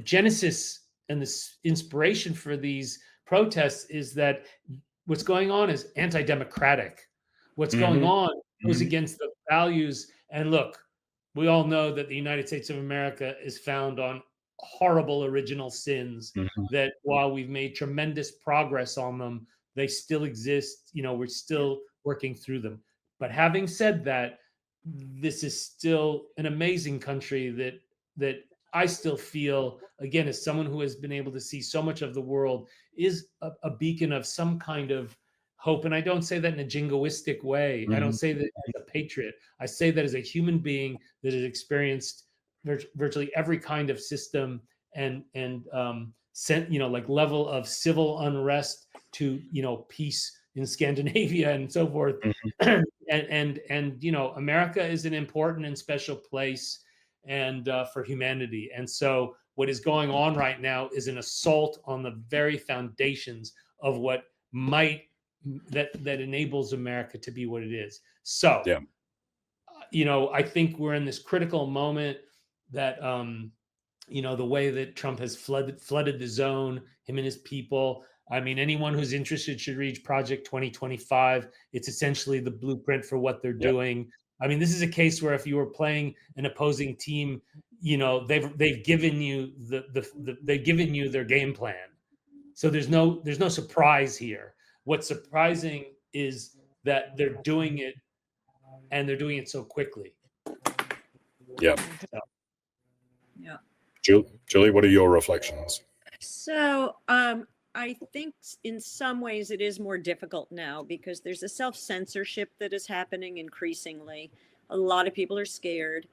genesis and the inspiration for these protests is that what's going on is anti-democratic. What's going on goes against the values. And look, we all know that the United States of America is found on horrible original sins, that while we've made tremendous progress on them, they still exist. We're still working through them. But having said that, this is still an amazing country that I still feel, again, as someone who has been able to see so much of the world, is a beacon of some kind of hope. And I don't say that in a jingoistic way. I don't say that as a patriot. I say that as a human being that has experienced virtually every kind of system and like level of civil unrest to, peace in Scandinavia and so forth. And America is an important and special place and for humanity. And so what is going on right now is an assault on the very foundations of what that enables America to be what it is. So, I think we're in this critical moment that, the way that Trump has flooded the zone, him and his people. I mean, anyone who's interested should read Project 2025. It's essentially the blueprint for what they're doing. I mean, this is a case where if you were playing an opposing team, they've given you they've given you their game plan. So there's no surprise here. What's surprising is that they're doing it, and they're doing it so quickly. Yeah. So. Yeah. Julie, what are your reflections? So I think in some ways it is more difficult now because there's a self-censorship that is happening increasingly. A lot of people are scared.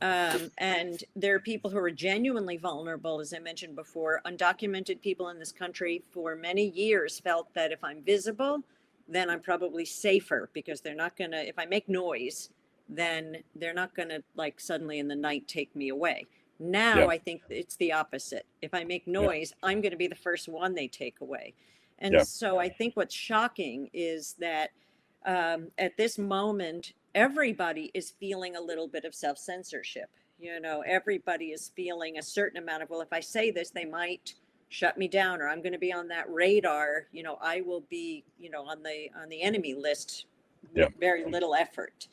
And there are people who are genuinely vulnerable, as I mentioned before. Undocumented people in this country for many years felt that if I'm visible, then I'm probably safer because they're not going to, if I make noise, then they're not going to like suddenly in the night take me away. Now I think it's the opposite. If I make noise, I'm going to be the first one they take away. And so I think what's shocking is that at this moment, everybody is feeling a little bit of self-censorship. Everybody is feeling a certain amount of, well, if I say this, they might shut me down, or I'm going to be on that radar. I will be, on the enemy list with very little effort.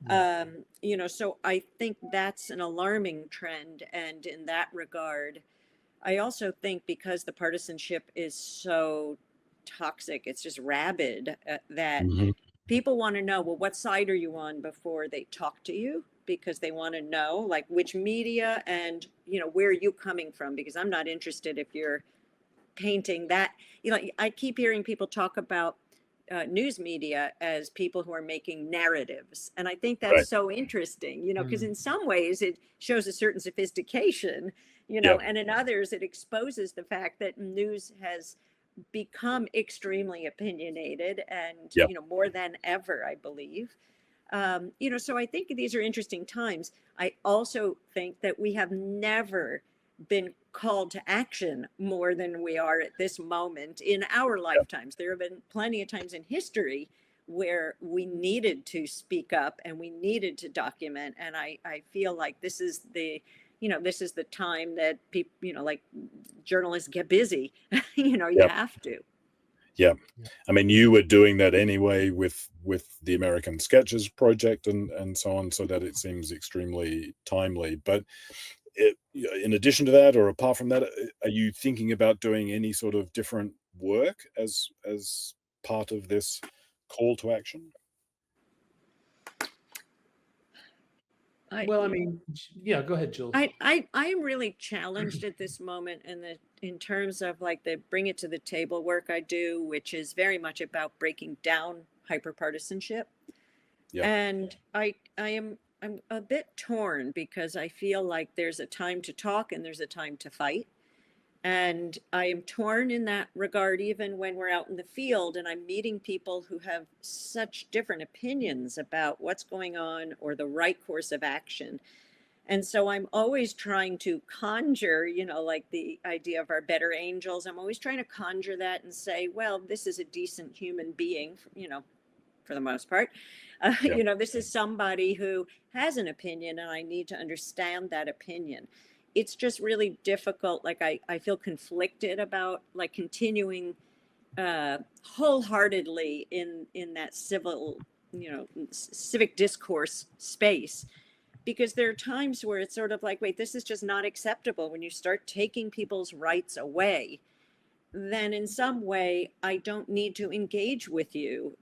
So I think that's an alarming trend. And in that regard, I also think because the partisanship is so toxic, it's just rabid, that people want to know, well, what side are you on before they talk to you? Because they want to know, like, which media and, where are you coming from? Because I'm not interested if you're painting that. I keep hearing people talk about news media as people who are making narratives. And I think that's so interesting, because in some ways it shows a certain sophistication, and in others it exposes the fact that news has become extremely opinionated and, more than ever, I believe. So I think these are interesting times. I also think that we have never been called to action more than we are at this moment in our lifetimes. There have been plenty of times in history where we needed to speak up and we needed to document. And I feel like this is the time that people, like journalists get busy. You have to. Yeah. I mean, you were doing that anyway with the American Sketches project and so on, so that it seems extremely timely. But in addition to that, or apart from that, are you thinking about doing any sort of different work as part of this call to action? Well, I mean, yeah, go ahead, Jules. I am really challenged at this moment in terms of like the bring it to the table work I do, which is very much about breaking down hyperpartisanship. Yeah. And I'm a bit torn because I feel like there's a time to talk and there's a time to fight. And I am torn in that regard, even when we're out in the field and I'm meeting people who have such different opinions about what's going on or the right course of action. And so I'm always trying to conjure, like the idea of our better angels. I'm always trying to conjure that and say, well, this is a decent human being, for the most part. This is somebody who has an opinion and I need to understand that opinion. It's just really difficult. Like I feel conflicted about like continuing wholeheartedly in that civic discourse space, because there are times where it's sort of like, wait, this is just not acceptable. When you start taking people's rights away, then in some way I don't need to engage with you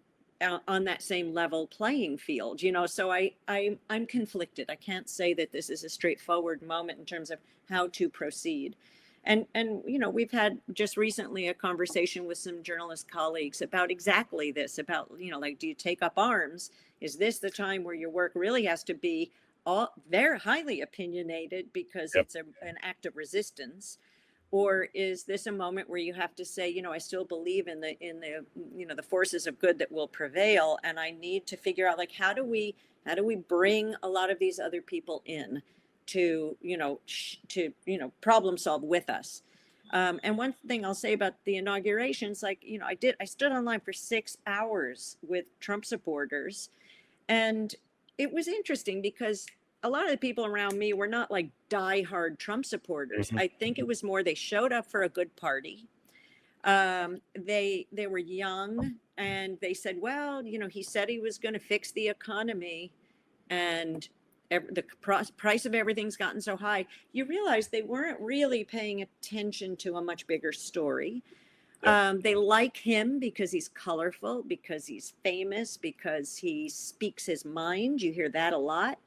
on that same level playing field, so I'm conflicted. I can't say that this is a straightforward moment in terms of how to proceed. And we've had just recently a conversation with some journalist colleagues about exactly this, about, like, do you take up arms? Is this the time where your work really has to be very highly opinionated because it's an act of resistance? Or is this a moment where you have to say, I still believe in the the forces of good that will prevail, and I need to figure out, like, how do we bring a lot of these other people in to problem solve with us. And one thing I'll say about the inaugurations, like, I stood online for 6 hours with Trump supporters, and it was interesting because a lot of the people around me were not like diehard Trump supporters. I think it was more they showed up for a good party. They were young and they said, well, he said he was going to fix the economy, and the price of everything's gotten so high. You realize they weren't really paying attention to a much bigger story. They like him because he's colorful, because he's famous, because he speaks his mind. You hear that a lot.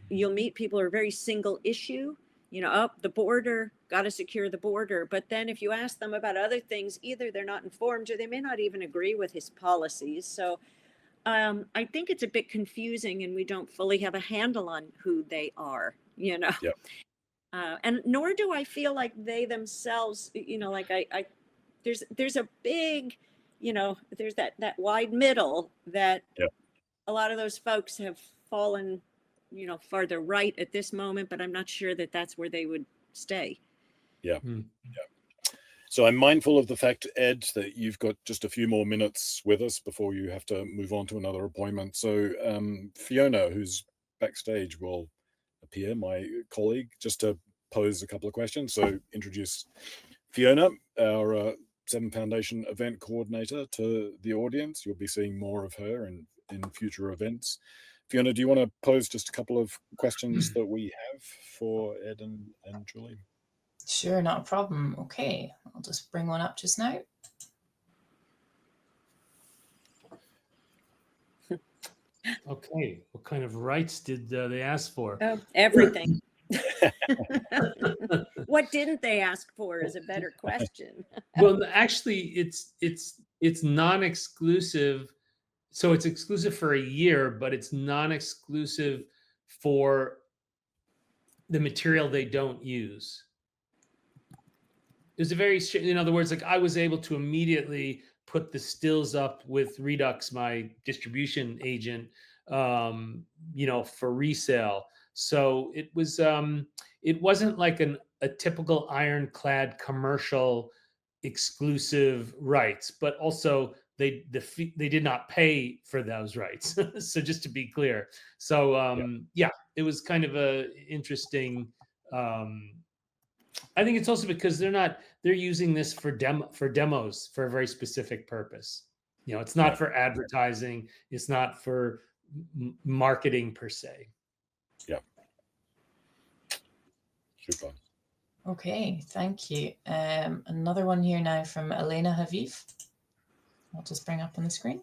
You'll meet people who are very single issue, the border, got to secure the border. But then if you ask them about other things, either they're not informed or they may not even agree with his policies. So I think it's a bit confusing and we don't fully have a handle on who they are, and nor do I feel like they themselves, like there's a big, there's that wide middle that a lot of those folks have fallen farther right at this moment, but I'm not sure that that's where they would stay. So I'm mindful of the fact, Ed, that you've got just a few more minutes with us before you have to move on to another appointment. So Fiona, who's backstage, will appear, my colleague, just to pose a couple of questions. So introduce Fiona, our Seven Foundation event coordinator, to the audience. You'll be seeing more of her in future events. Fiona, do you want to pose just a couple of questions that we have for Ed and Julie? Sure, not a problem. Okay, I'll just bring one up just now. Okay, what kind of rights did they ask for? Oh, everything. What didn't they ask for is a better question. Well, actually, it's non-exclusive. So it's exclusive for a year, but it's non-exclusive for the material they don't use. There's a very, in other words, like I was able to immediately put the stills up with Redux, my distribution agent, for resale. So it was, it wasn't like a typical ironclad commercial exclusive rights, but also they did not pay for those rights. So just to be clear. So it was kind of a interesting. I think it's also because they're using this for demos for a very specific purpose. It's not for advertising. It's not for marketing per se. Yeah. Super. Okay, thank you. Another one here now from Elena Haviv. I'll just bring up on the screen.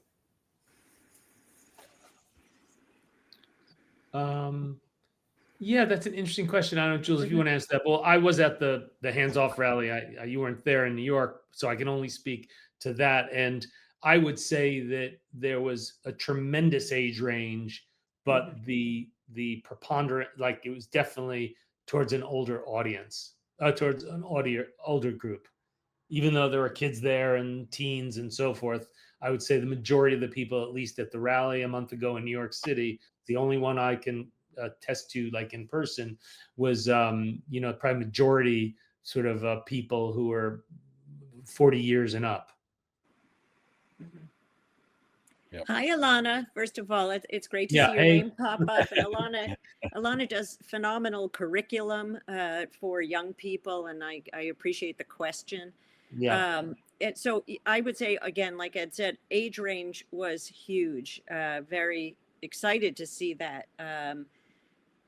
Yeah, that's an interesting question. I don't know, Jules, if you want to answer that. Well, I was at the hands-off rally. You weren't there in New York, so I can only speak to that. And I would say that there was a tremendous age range, but the preponderant, like it was definitely towards an older audience, towards an older group. Even though there were kids there and teens and so forth, I would say the majority of the people, at least at the rally a month ago in New York City, the only one I can attest to, like in person, was probably majority sort of people who were 40 years and up. Yep. Hi, Alana. First of all, it's great to see your name pop up. And Alana does phenomenal curriculum for young people, and I appreciate the question. Yeah. So I would say, again, like Ed said, age range was huge. Very excited to see that.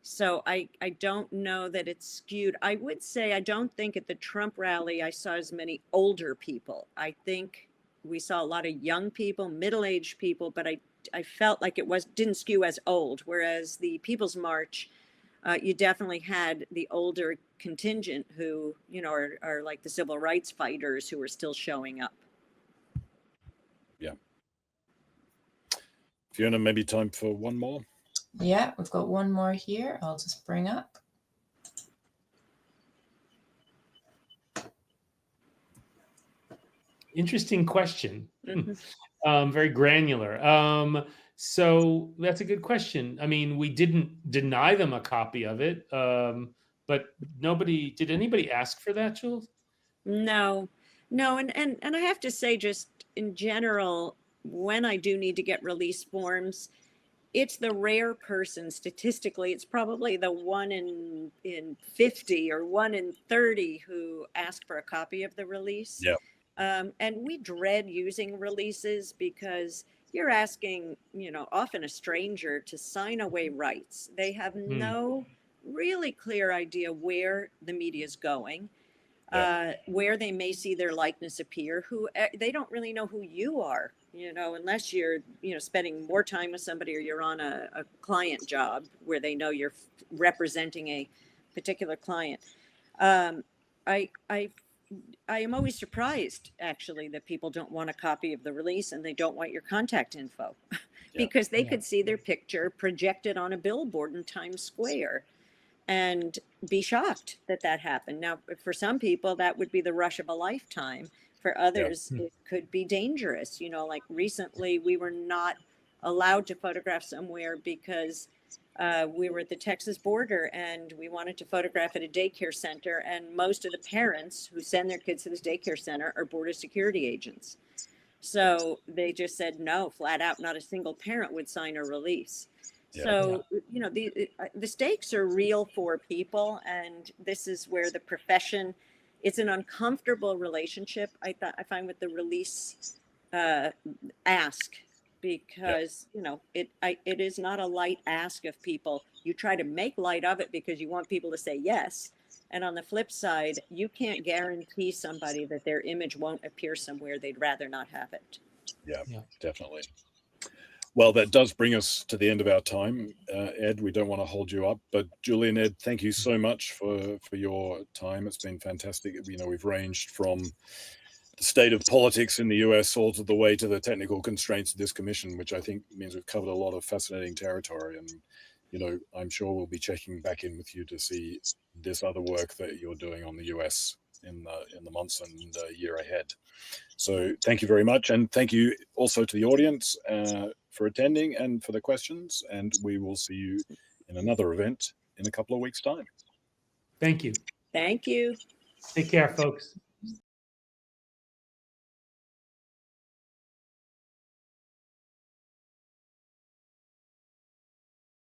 So I don't know that it's skewed. I would say I don't think at the Trump rally I saw as many older people. I think we saw a lot of young people, middle-aged people, but I felt like it didn't skew as old. Whereas the People's March, you definitely had the older contingent who, are like the civil rights fighters who are still showing up. Yeah. Fiona, maybe time for one more? Yeah, we've got one more here. I'll just bring up. Interesting question. Very granular. So that's a good question. I mean, we didn't deny them a copy of it, but did anybody ask for that, Jules? No. And I have to say, just in general, when I do need to get release forms, it's the rare person. Statistically, it's probably the 1 in 50 or 1 in 30 who ask for a copy of the release. Yeah. And we dread using releases because you're asking, often a stranger to sign away rights. They have no really clear idea where the media is going, where they may see their likeness appear, they don't really know who you are, unless you're, spending more time with somebody or you're on a client job where they know you're representing a particular client. I am always surprised, actually, that people don't want a copy of the release and they don't want your contact info because they could see their picture projected on a billboard in Times Square and be shocked that happened. Now, for some people, that would be the rush of a lifetime. For others, it could be dangerous. Like recently, we were not allowed to photograph somewhere because we were at the Texas border and we wanted to photograph at a daycare center. And most of the parents who send their kids to this daycare center are border security agents. So they just said no, flat out. Not a single parent would sign a release. So, the stakes are real for people. And this is where the profession, it's an uncomfortable relationship, I find, with the release ask. Because it is not a light ask of people. You try to make light of it because you want people to say yes, and on the flip side, you can't guarantee somebody that their image won't appear somewhere they'd rather not have it. Yeah, definitely. Well, that does bring us to the end of our time. Ed, we don't want to hold you up, but Julie and Ed, thank you so much for your time. It's been fantastic. We've ranged from the state of politics in the US all to the way to the technical constraints of this commission, which I think means we've covered a lot of fascinating territory. And, I'm sure we'll be checking back in with you to see this other work that you're doing on the US in the months and year ahead. So thank you very much. And thank you also to the audience for attending and for the questions. And we will see you in another event in a couple of weeks' time. Thank you. Thank you. Take care, folks.